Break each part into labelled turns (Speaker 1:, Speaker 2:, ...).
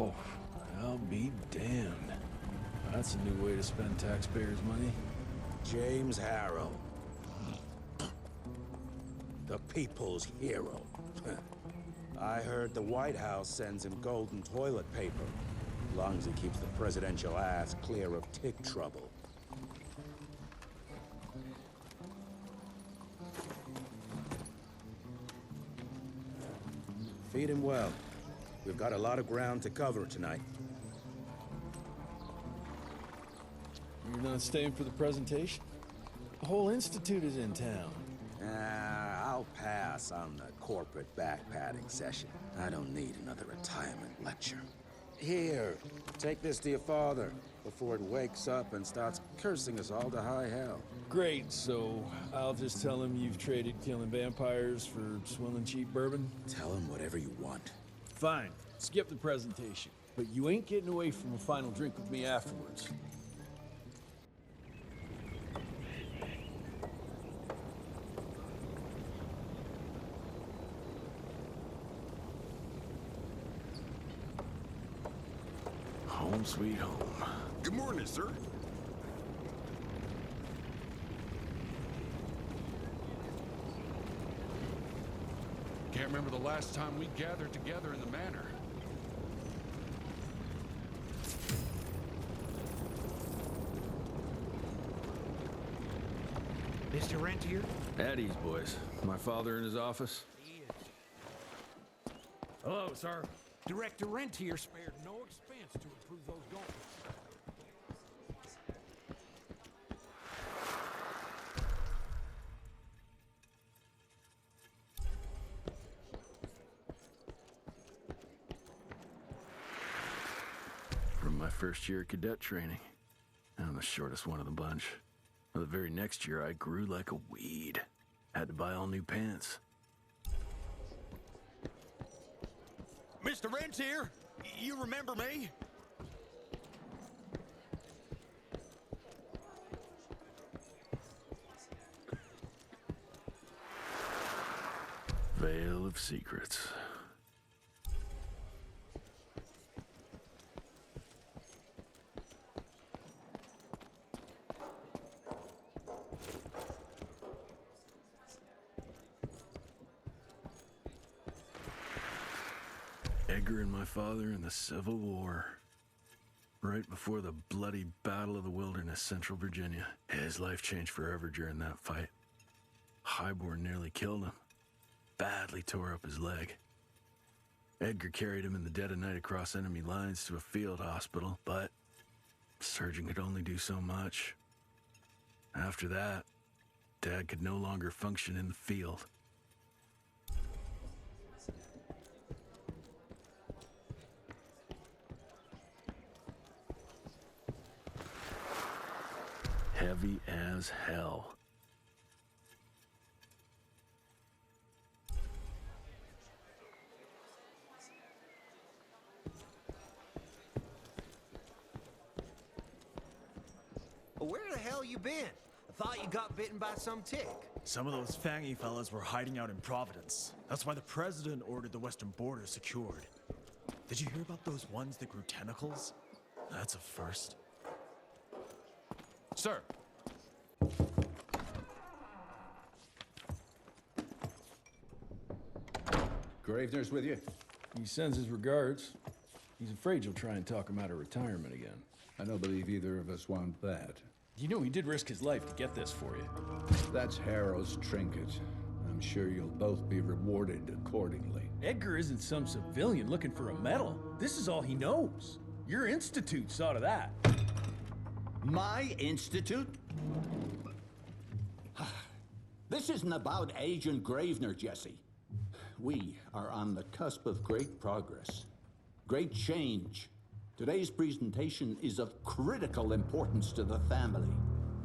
Speaker 1: Oh, I'll be damned. That's a new way to spend taxpayers' money.
Speaker 2: James Harrow. The people's hero. I heard the White House sends him golden toilet paper. As long as he keeps the presidential ass clear of tick trouble. Feed him well. We've got a lot of ground to cover tonight.
Speaker 1: You're not staying for the presentation? The whole institute is in town.
Speaker 2: I'll pass on the corporate backpatting session. I don't need another retirement lecture. Here, take this to your father before it wakes up and starts cursing us all to high hell.
Speaker 1: Great, so I'll just tell him you've traded killing vampires for swilling cheap bourbon?
Speaker 2: Tell him whatever you want.
Speaker 1: Fine, skip the presentation. But you ain't getting away from a final drink with me afterwards. Home sweet home.
Speaker 3: Good morning, sir. Can't remember the last time we gathered together in the manor.
Speaker 4: Mr. Rentier?
Speaker 1: At ease, boys. My father in his office.
Speaker 4: He is.
Speaker 5: Hello, sir.
Speaker 4: Director Rentier spared no expense to improve those gauntlets.
Speaker 1: From my first year of cadet training. I'm the shortest one of the bunch. Well, the very next year, I grew like a weed. Had to buy all new pants.
Speaker 5: Mr. Rentier, you remember me?
Speaker 1: Veil of Secrets. Edgar and my father in the Civil War. Right before the bloody Battle of the Wilderness, Central Virginia. His life changed forever during that fight. Highborn nearly killed him. Badly tore up his leg. Edgar carried him in the dead of night across enemy lines to a field hospital, but the surgeon could only do so much. After that, Dad could no longer function in the field. Heavy as hell.
Speaker 4: Where the hell you been? I thought you got bitten by some tick.
Speaker 5: Some of those fangy fellas were hiding out in Providence. That's why the president ordered the western border secured. Did you hear about those ones that grew tentacles? That's a first. Sir.
Speaker 6: Gravener's with you?
Speaker 1: He sends his regards. He's afraid you'll try and talk him out of retirement again.
Speaker 6: I don't believe either of us want that.
Speaker 1: You know he did risk his life to get this for you.
Speaker 6: That's Harrow's trinket. I'm sure you'll both be rewarded accordingly.
Speaker 1: Edgar isn't some civilian looking for a medal. This is all he knows. Your institute saw to that.
Speaker 7: My institute? This isn't about Agent Gravener, Jesse. We are on the cusp of great progress, great change. Today's presentation is of critical importance to the family.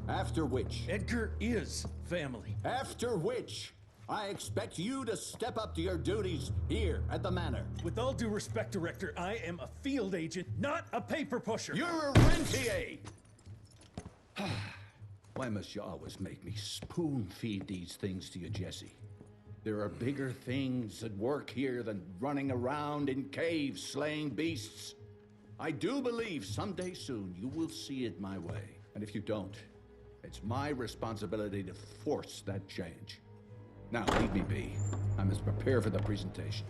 Speaker 7: After which...
Speaker 1: Edgar is family.
Speaker 7: After which, I expect you to step up to your duties here at the manor.
Speaker 1: With all due respect, Director, I am a field agent, not a paper pusher.
Speaker 7: You're a rentier!
Speaker 6: Why must you always make me spoon-feed these things to you, Jesse? There are bigger things at work here than running around in caves slaying beasts.
Speaker 7: I do believe someday soon you will see it my way. And if you don't, it's my responsibility to force that change. Now, leave me be. I must prepare for the presentation.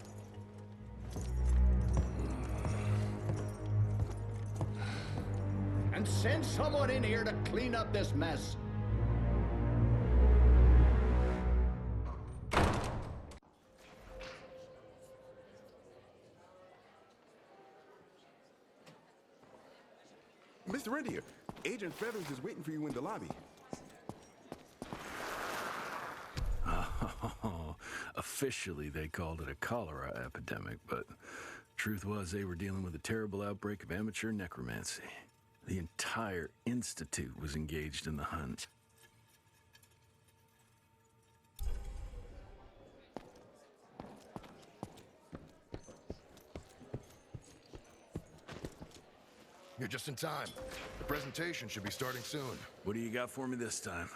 Speaker 7: And send someone in here to clean up this mess.
Speaker 8: Mr. Rentier, Agent Feathers is waiting for you in the lobby.
Speaker 1: Oh, officially they called it a cholera epidemic, but truth was they were dealing with a terrible outbreak of amateur necromancy. The entire institute was engaged in the hunt.
Speaker 9: You're just in time. The presentation should be starting soon.
Speaker 1: What do you got for me this time?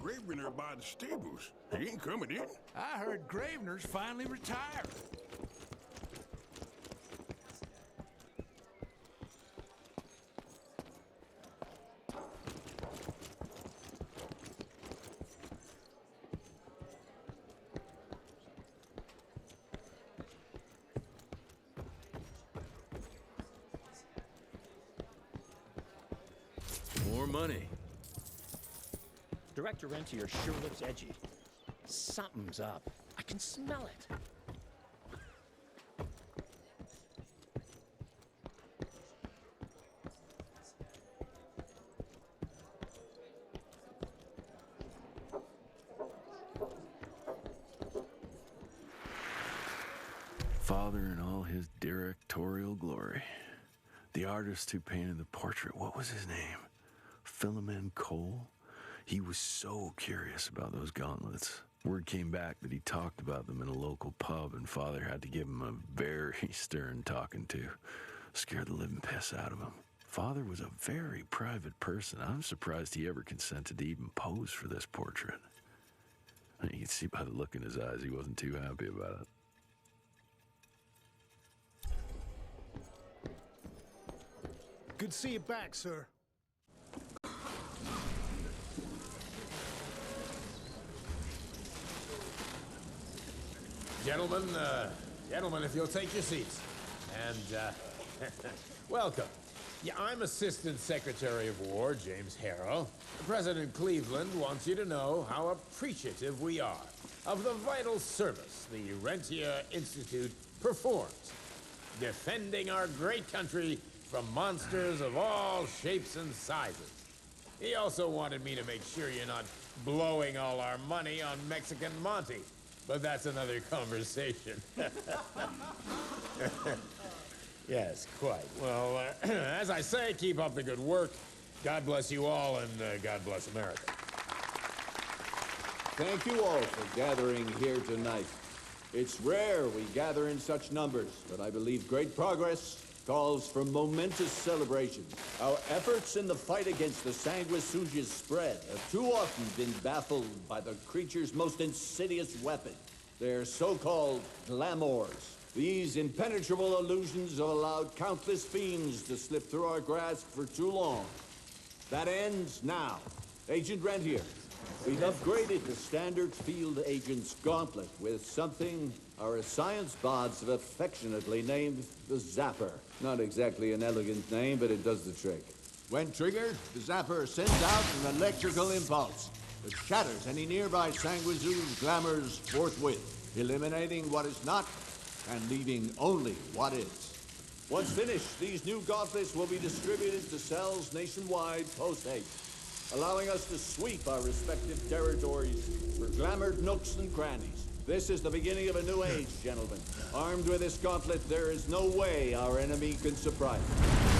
Speaker 8: Gravener by the stables. He ain't coming in.
Speaker 3: I heard Gravener's finally retired.
Speaker 1: More money.
Speaker 10: Director Rentier sure looks edgy. Something's up. I can smell it.
Speaker 1: Father in all his directorial glory. The artist who painted the portrait, what was his name? Philemon Cole? He was so curious about those gauntlets. Word came back that he talked about them in a local pub, and Father had to give him a very stern talking to. Scared the living piss out of him. Father was a very private person. I'm surprised he ever consented to even pose for this portrait. You can see by the look in his eyes he wasn't too happy about it.
Speaker 4: Good to see you back, sir.
Speaker 11: Gentlemen, if you'll take your seats. And, welcome. Yeah, I'm Assistant Secretary of War, James Harrow. President Cleveland wants you to know how appreciative we are of the vital service the Rentier Institute performs, defending our great country from monsters of all shapes and sizes. He also wanted me to make sure you're not blowing all our money on Mexican Monty. But that's another conversation. Yes, quite. Well, as I say, keep up the good work. God bless you all, and God bless America.
Speaker 7: Thank you all for gathering here tonight. It's rare we gather in such numbers, but I believe great progress calls for momentous celebration. Our efforts in the fight against the sanguisuga's spread have too often been baffled by the creature's most insidious weapon, their so-called glamours. These impenetrable illusions have allowed countless fiends to slip through our grasp for too long. That ends now. Agent Rentier, we've upgraded the standard field agent's gauntlet with something our science bots have affectionately named the Zapper. Not exactly an elegant name, but it does the trick. When triggered, the Zapper sends out an electrical impulse that shatters any nearby sanguisuga's glamours forthwith, eliminating what is not and leaving only what is. Once finished, these new gauntlets will be distributed to cells nationwide post-haste. allowing us to sweep our respective territories for glamored nooks and crannies. This is the beginning of a new age, gentlemen. Armed with this gauntlet, there is no way our enemy can surprise us.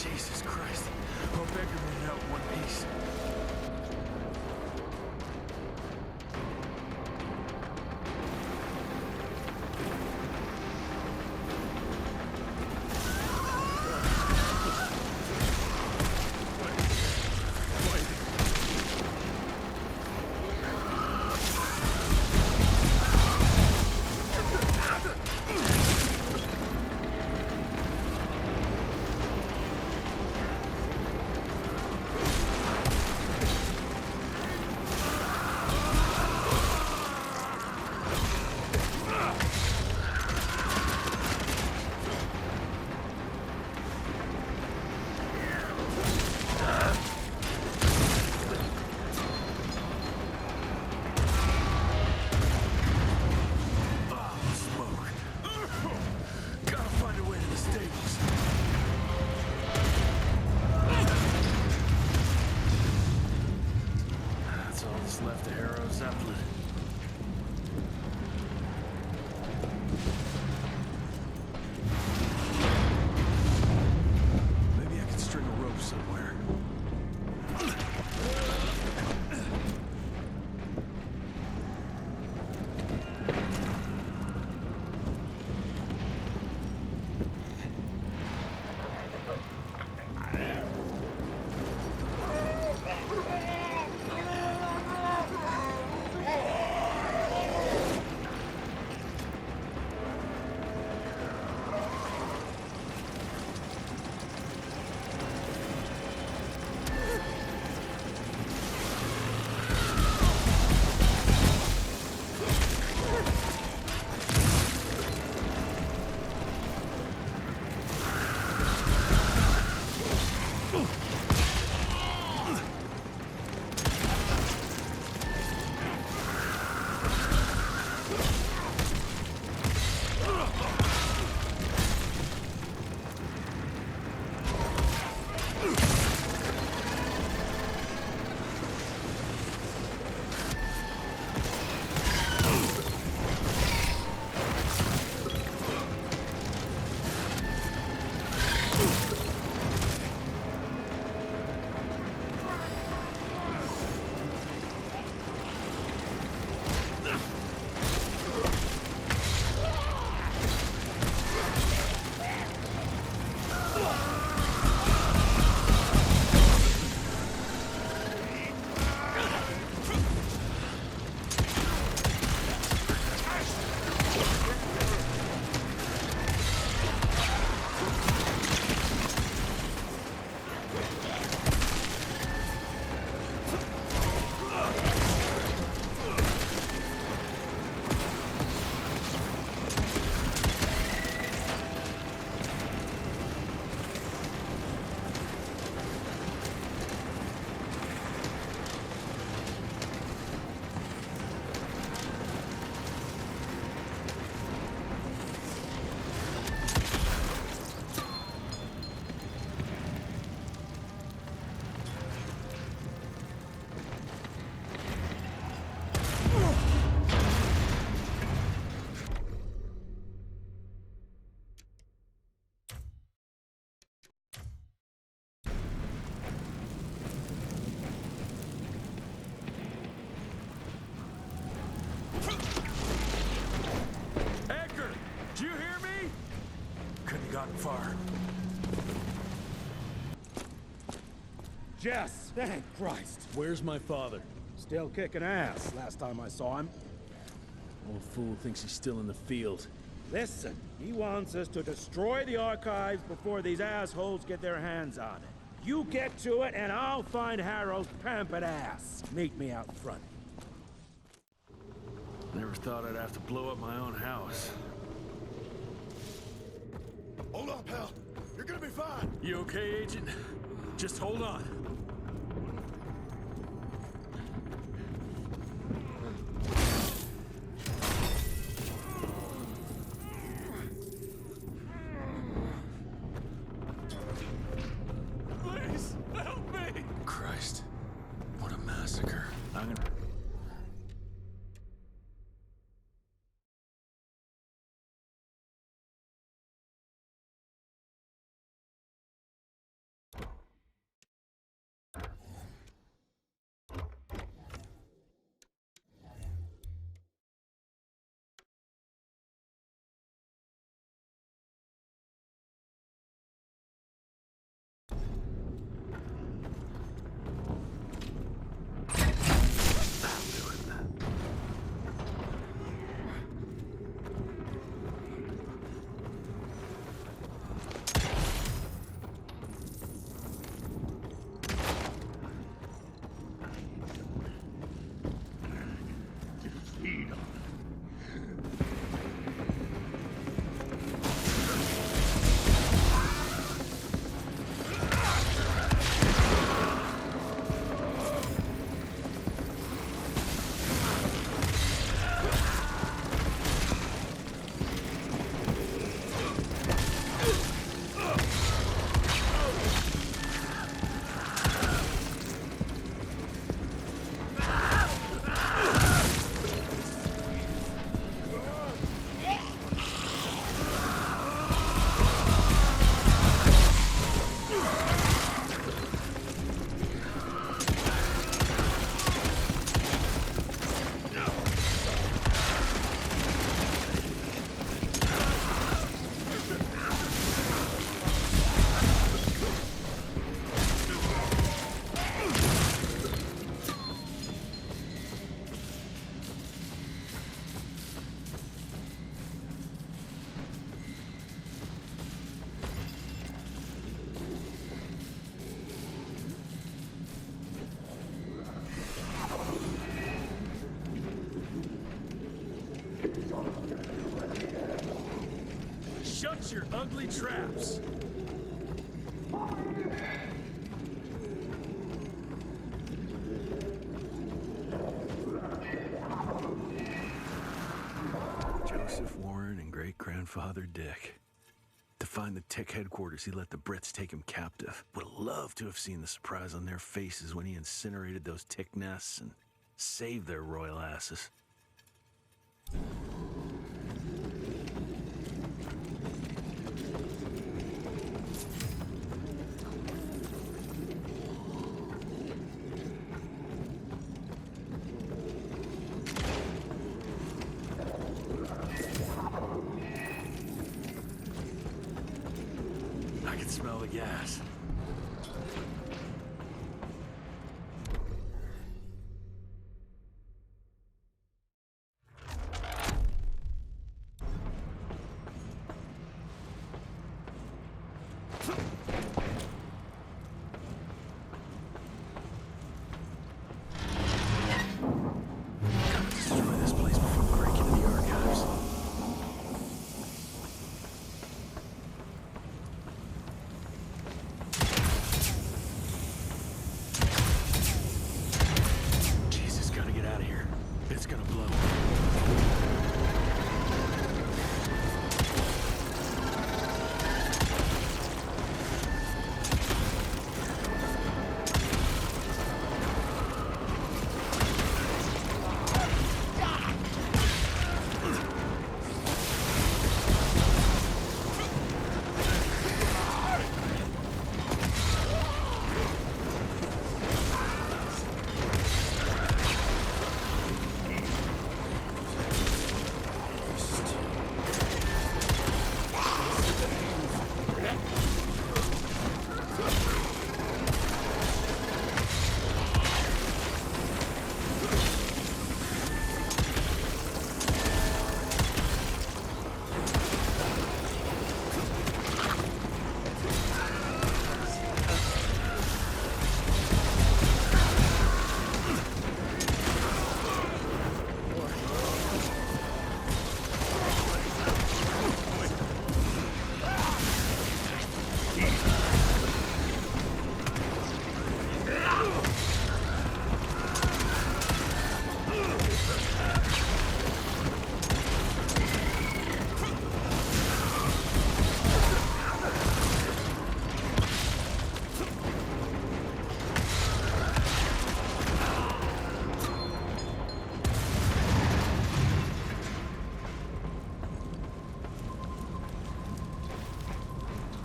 Speaker 1: Jesus Christ. Hope Edgar made it out in one piece.
Speaker 5: far.
Speaker 12: Jess, thank Christ.
Speaker 1: Where's my father?
Speaker 12: Still kicking ass, last time I saw him.
Speaker 1: Old fool thinks he's still in the field.
Speaker 12: Listen, he wants us to destroy the archives before these assholes get their hands on it. You get to it, and I'll find Harrow's pampered ass. Meet me out front.
Speaker 1: Never thought I'd have to blow up my own house.
Speaker 9: Hold on, pal. You're gonna be fine.
Speaker 5: You okay, Agent? Just hold on. Please, help me!
Speaker 1: Christ, what a massacre. I'm gonna...
Speaker 5: Shut your ugly traps!
Speaker 1: Joseph Warren and great-grandfather Dick. To find the Tick headquarters, he let the Brits take him captive. Would have loved to have seen the surprise on their faces when he incinerated those Tick nests and saved their royal asses. I can smell the gas. Gotta destroy this place before we break into the archives.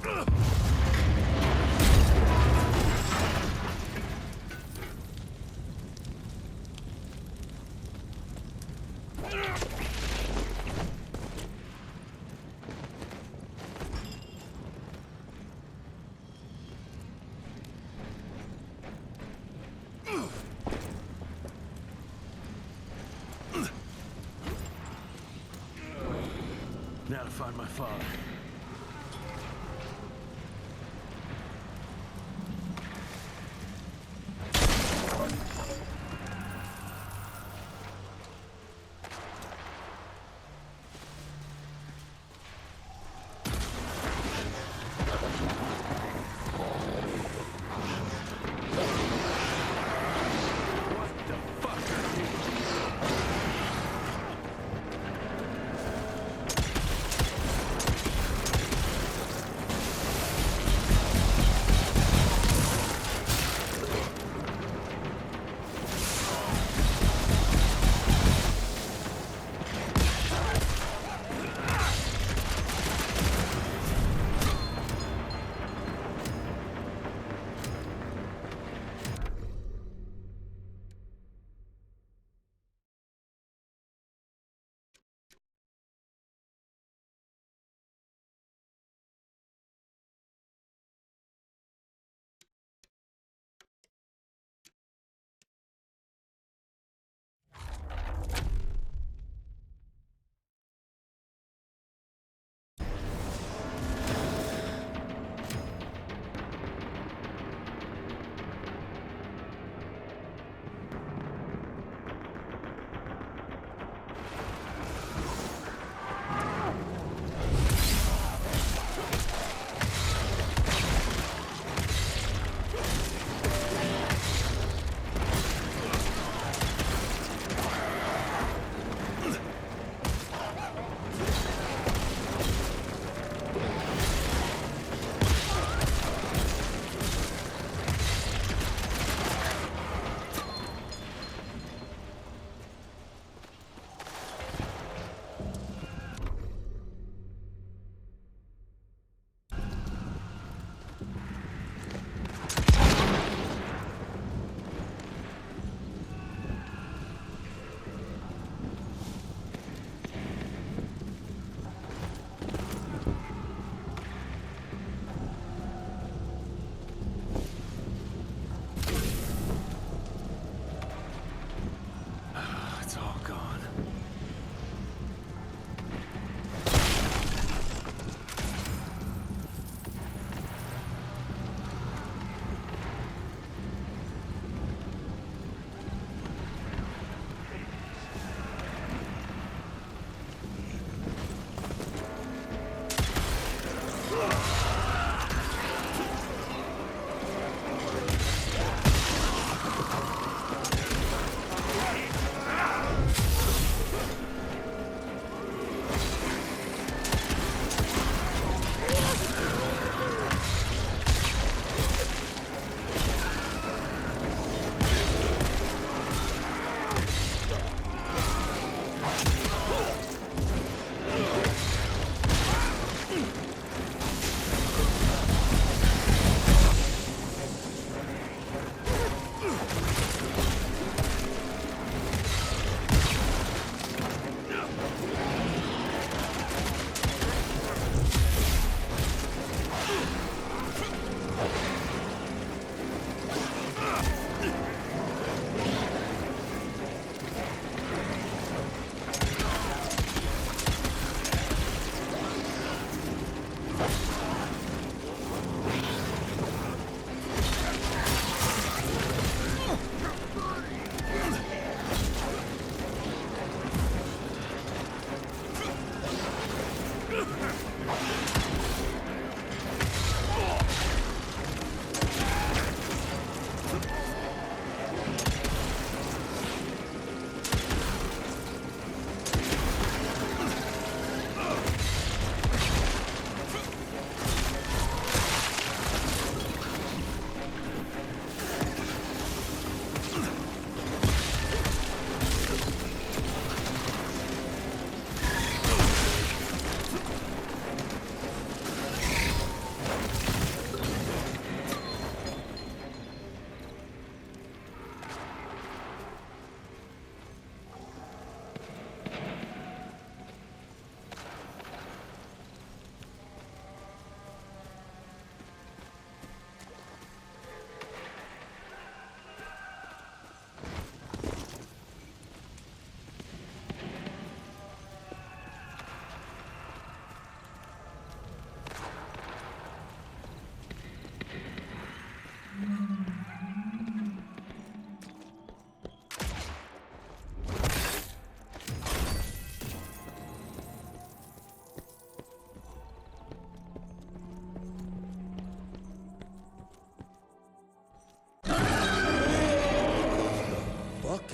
Speaker 1: Now to find my father.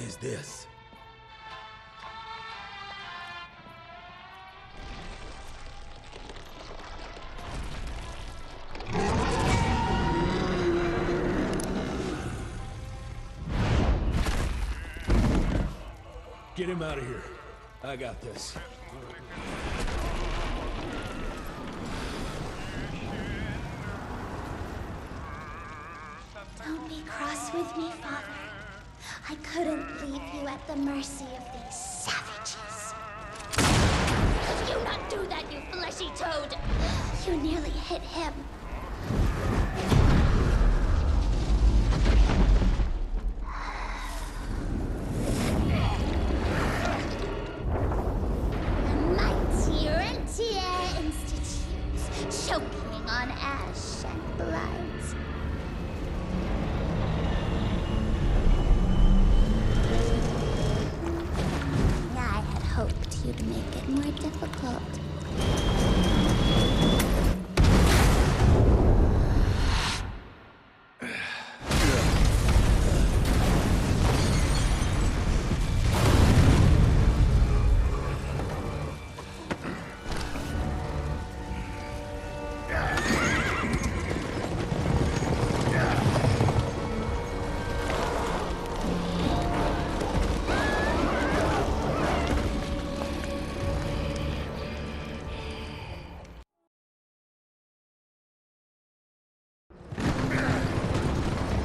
Speaker 12: is this? Get him out of here. I got this.
Speaker 13: Don't be cross with me, Father. I couldn't leave you at the mercy of these savages. Could you not do that, you fleshy toad? You nearly hit him. The mighty Rentier Institute, choking on ash and blood. I had hoped you'd make it more difficult.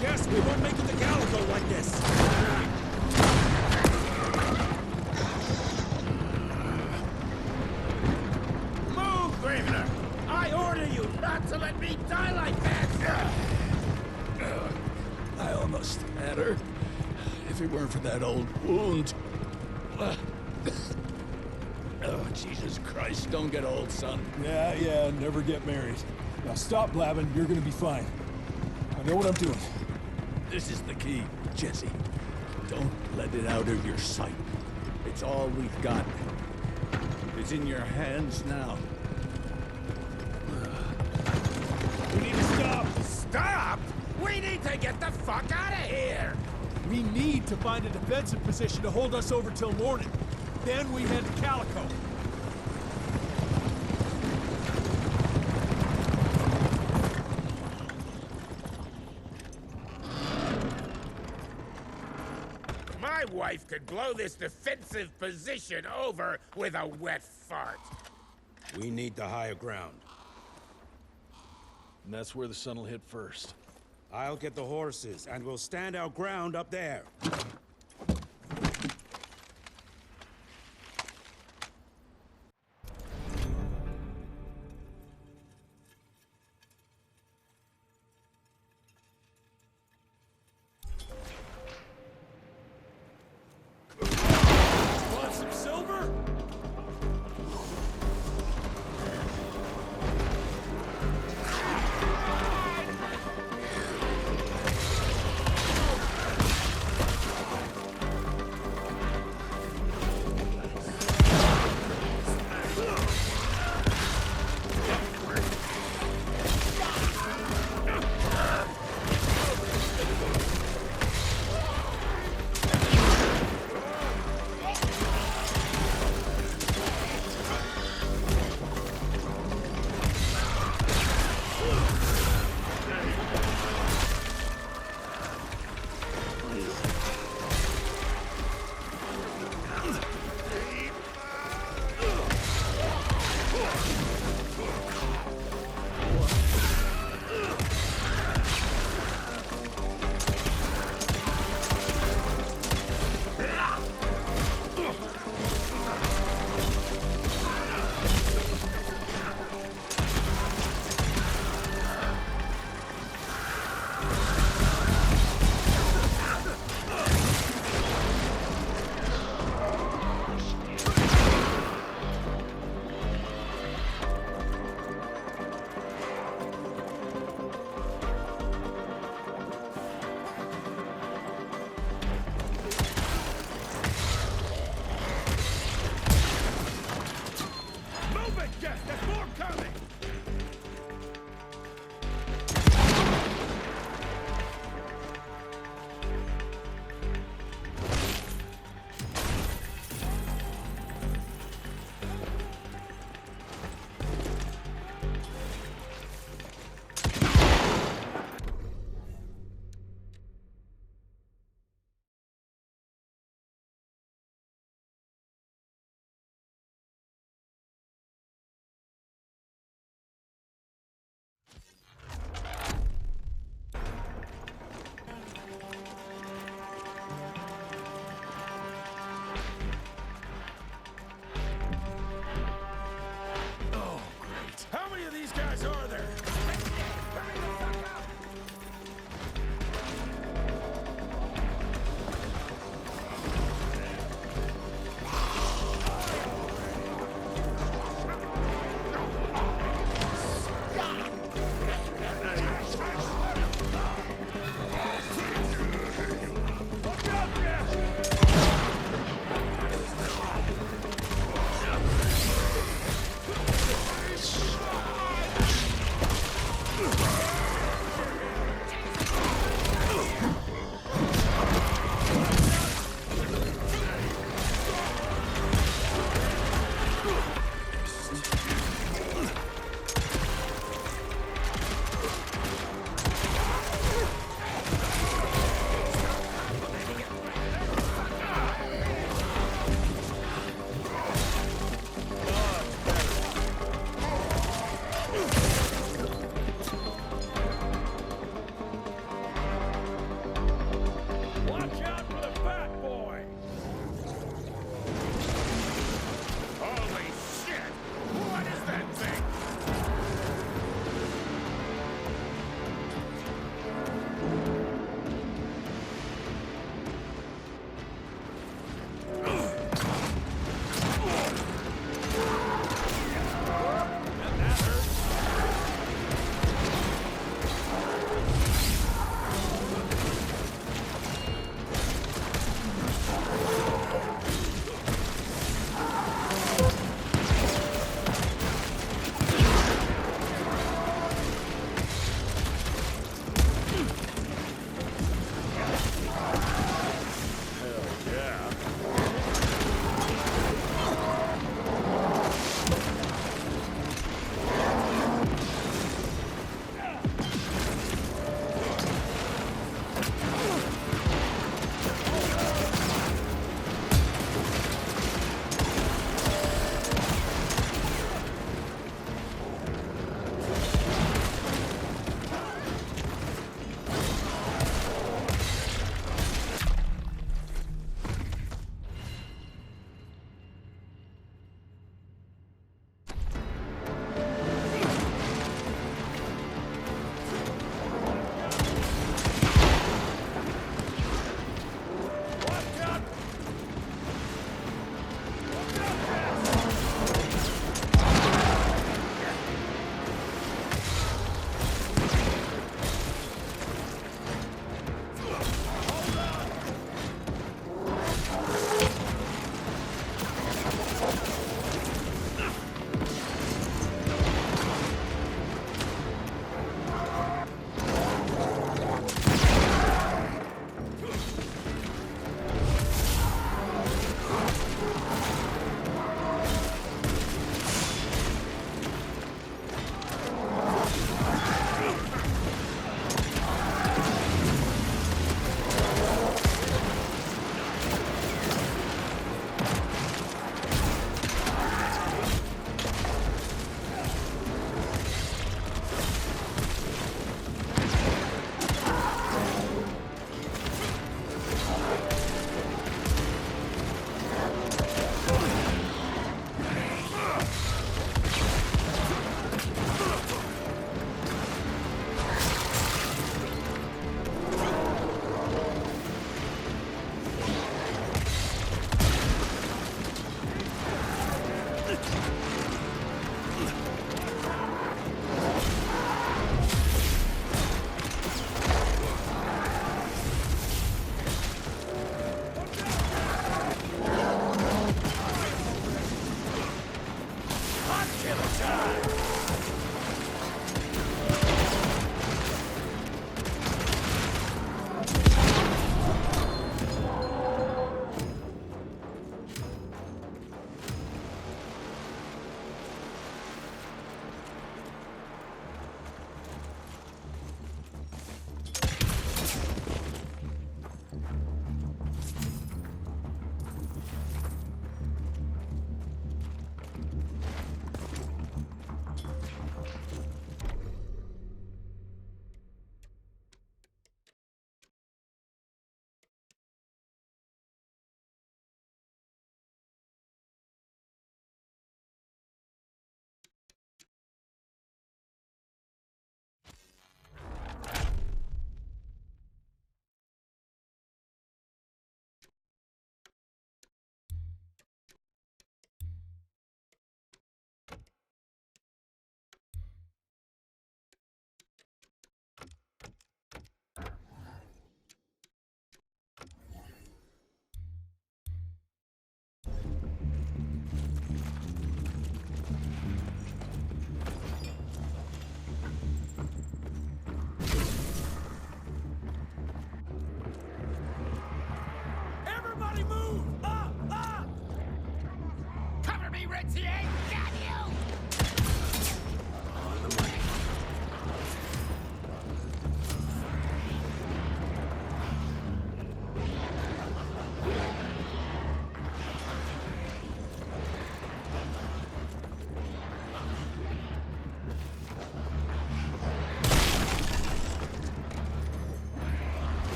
Speaker 12: Jess, we won't make it to Calico like this.
Speaker 11: Move, Gravener! I order you not to let me die like that!
Speaker 6: I almost had her. If it weren't for that old wound. Oh, Jesus Christ, don't get old, son.
Speaker 14: Yeah, never get married. Now stop blabbing, you're gonna be fine. I know what I'm doing.
Speaker 6: This is the key, Jesse. Don't let it out of your sight. It's all we've got. It's in your hands now.
Speaker 12: We need to stop!
Speaker 11: Stop! We need to get the fuck out of here!
Speaker 14: We need to find a defensive position to hold us over till morning. Then we head to Calico.
Speaker 11: My wife could blow this defensive position over with a wet fart.
Speaker 2: We need the higher ground.
Speaker 1: And that's where the sun will hit first.
Speaker 2: I'll get the horses, and we'll stand our ground up there.
Speaker 12: Want some silver?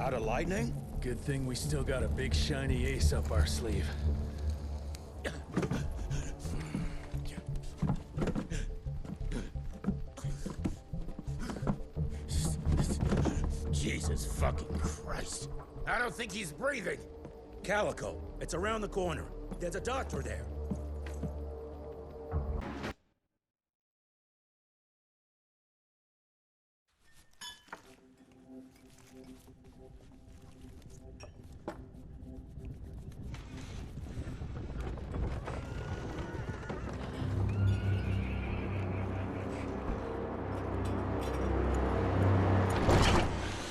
Speaker 15: Out of lightning?
Speaker 16: Good thing we still got a big shiny ace up our sleeve.
Speaker 15: Jesus fucking Christ. I don't think he's breathing.
Speaker 12: Calico, it's around the corner. There's a doctor there.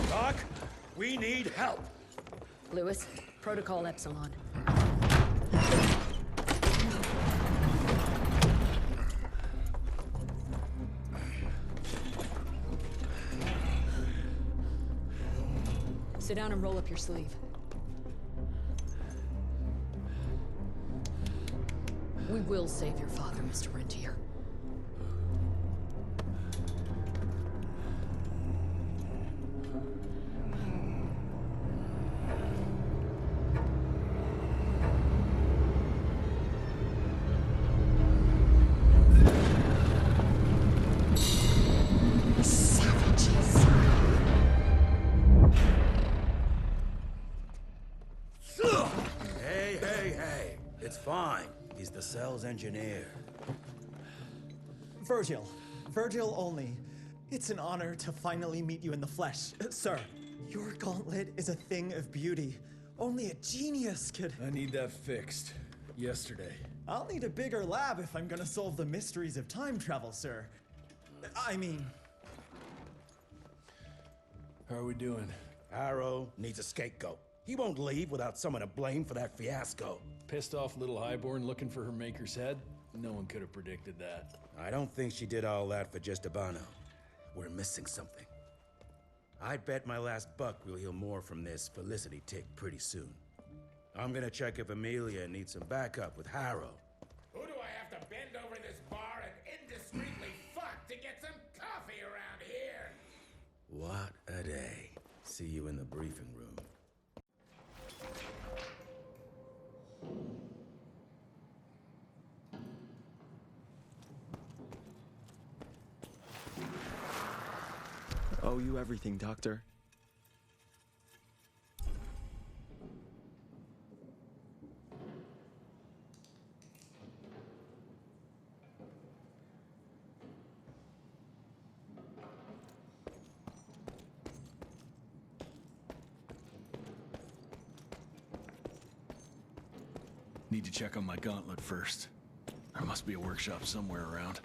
Speaker 12: Doc, we need help.
Speaker 17: Lewis, Protocol Epsilon. Sit down and roll up your sleeve. We will save your father, Mr. Rentier.
Speaker 12: Hey. It's fine. He's the cell's engineer.
Speaker 5: Virgil only. It's an honor to finally meet you in the flesh. Sir, your gauntlet is a thing of beauty. Only a genius could...
Speaker 16: I need that fixed. Yesterday.
Speaker 5: I'll need a bigger lab if I'm gonna solve the mysteries of time travel, sir. I mean...
Speaker 16: How are we doing?
Speaker 12: Harrow needs a scapegoat. He won't leave without someone to blame for that fiasco.
Speaker 16: Pissed off little highborn looking for her maker's head? No one could have predicted that.
Speaker 12: I don't think she did all that for just Abano. We're missing something. I bet my last buck we'll hear more from this Felicity tick pretty soon. I'm gonna check if Amelia needs some backup with Harrow.
Speaker 11: Who do I have to bend over this bar and indiscreetly fuck to get some coffee around here?
Speaker 12: What a day. See you in the briefing room.
Speaker 5: Owe you everything, Doctor.
Speaker 1: Need to check on my gauntlet first. There must be a workshop somewhere around.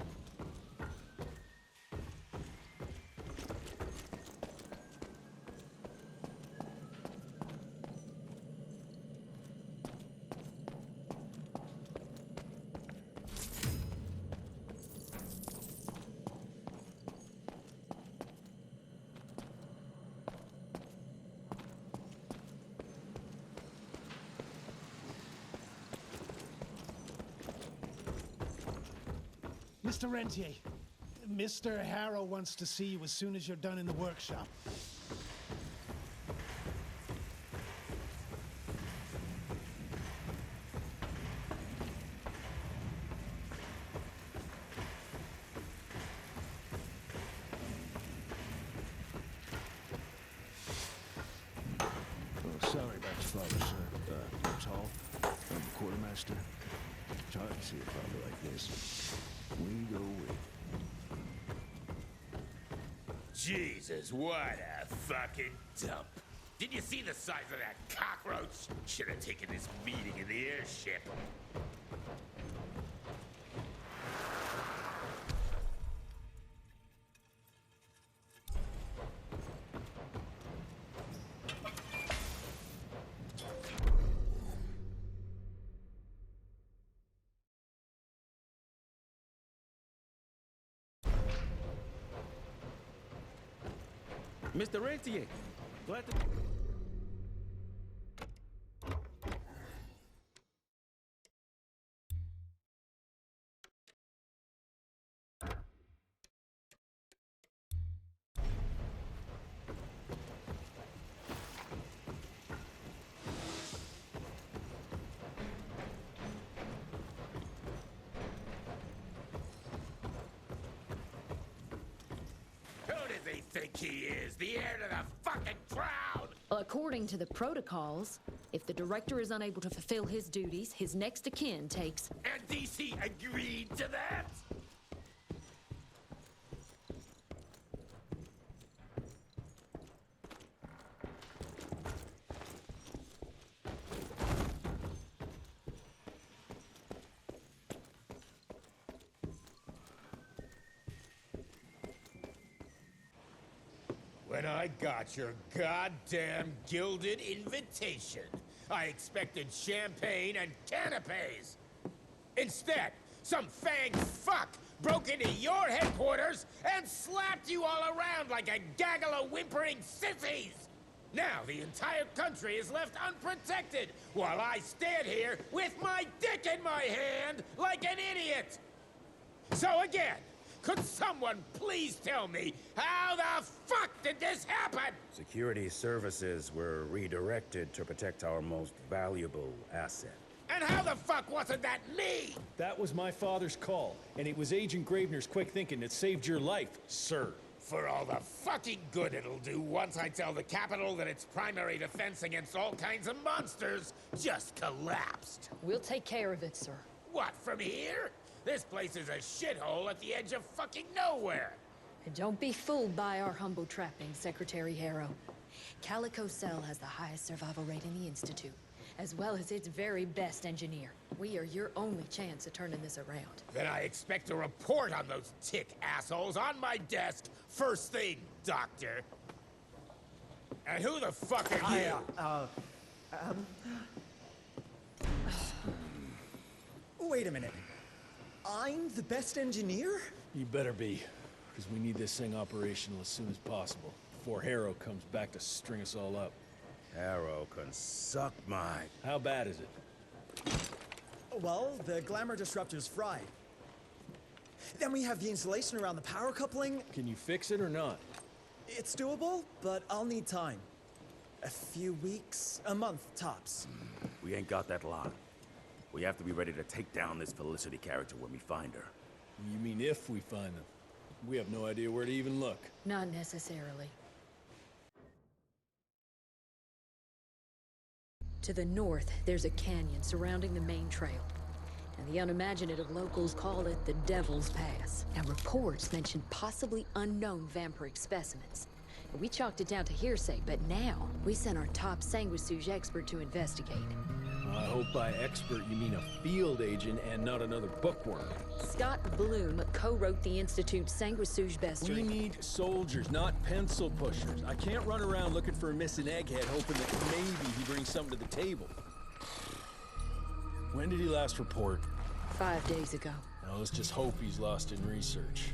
Speaker 18: Mr. Rentier, Mr. Harrow wants to see you as soon as you're done in the workshop.
Speaker 19: Oh, sorry about your father, sir. That's all. I'm the quartermaster. It's hard to see a father like this. We go with.
Speaker 11: Jesus, what a fucking dump. Did you see the size of that cockroach? Should have taken this meeting in the airship.
Speaker 12: Mr. Rentier, glad to...
Speaker 15: he is? The heir to the fucking crown!
Speaker 17: According to the protocols, if the director is unable to fulfill his duties, his next of kin takes...
Speaker 15: And DC agreed to that? When I got your goddamn gilded invitation, I expected champagne and canapes. Instead, some fang fuck broke into your headquarters and slapped you all around like a gaggle of whimpering sissies. Now the entire country is left unprotected while I stand here with my dick in my hand like an idiot. So again, could someone please tell me how the fuck did this happen?
Speaker 12: Security services were redirected to protect our most valuable asset.
Speaker 15: And how the fuck wasn't that me?
Speaker 16: That was my father's call, and it was Agent Gravener's quick thinking that saved your life, sir.
Speaker 15: For all the fucking good it'll do once I tell the Capitol that its primary defense against all kinds of monsters just collapsed.
Speaker 17: We'll take care of it, sir.
Speaker 15: What, from here? This place is a shithole at the edge of fucking nowhere.
Speaker 17: And don't be fooled by our humble trappings, Secretary Harrow. Calico Cell has the highest survival rate in the Institute, as well as its very best engineer. We are your only chance of turning this around.
Speaker 15: Then I expect a report on those tick assholes on my desk first thing, Doctor. And who the fuck are you?
Speaker 5: Wait a minute. I'm the best engineer?
Speaker 16: You better be, because we need this thing operational as soon as possible, before Harrow comes back to string us all up.
Speaker 12: Harrow can suck my...
Speaker 16: How bad is it?
Speaker 5: Well, the glamour disruptor's fried. Then we have the insulation around the power coupling.
Speaker 16: Can you fix it or not?
Speaker 5: It's doable, but I'll need time. A few weeks, a month tops.
Speaker 20: We ain't got that long. We have to be ready to take down this Felicity character when we find her.
Speaker 16: You mean if we find them? We have no idea where to even look.
Speaker 17: Not necessarily. To the north, there's a canyon surrounding the main trail. And the unimaginative locals call it the Devil's Pass. Now, reports mention possibly unknown vampiric specimens. We chalked it down to hearsay, but now we sent our top sanguisuge expert to investigate.
Speaker 16: I hope by expert you mean a field agent and not another bookworm.
Speaker 17: Scott Bloom co-wrote the Institute's sanguisuge bestiary.
Speaker 16: We need soldiers, not pencil pushers. I can't run around looking for a missing egghead hoping that maybe he brings something to the table. When did he last report?
Speaker 17: 5 days ago.
Speaker 16: Now let's just hope he's lost in research.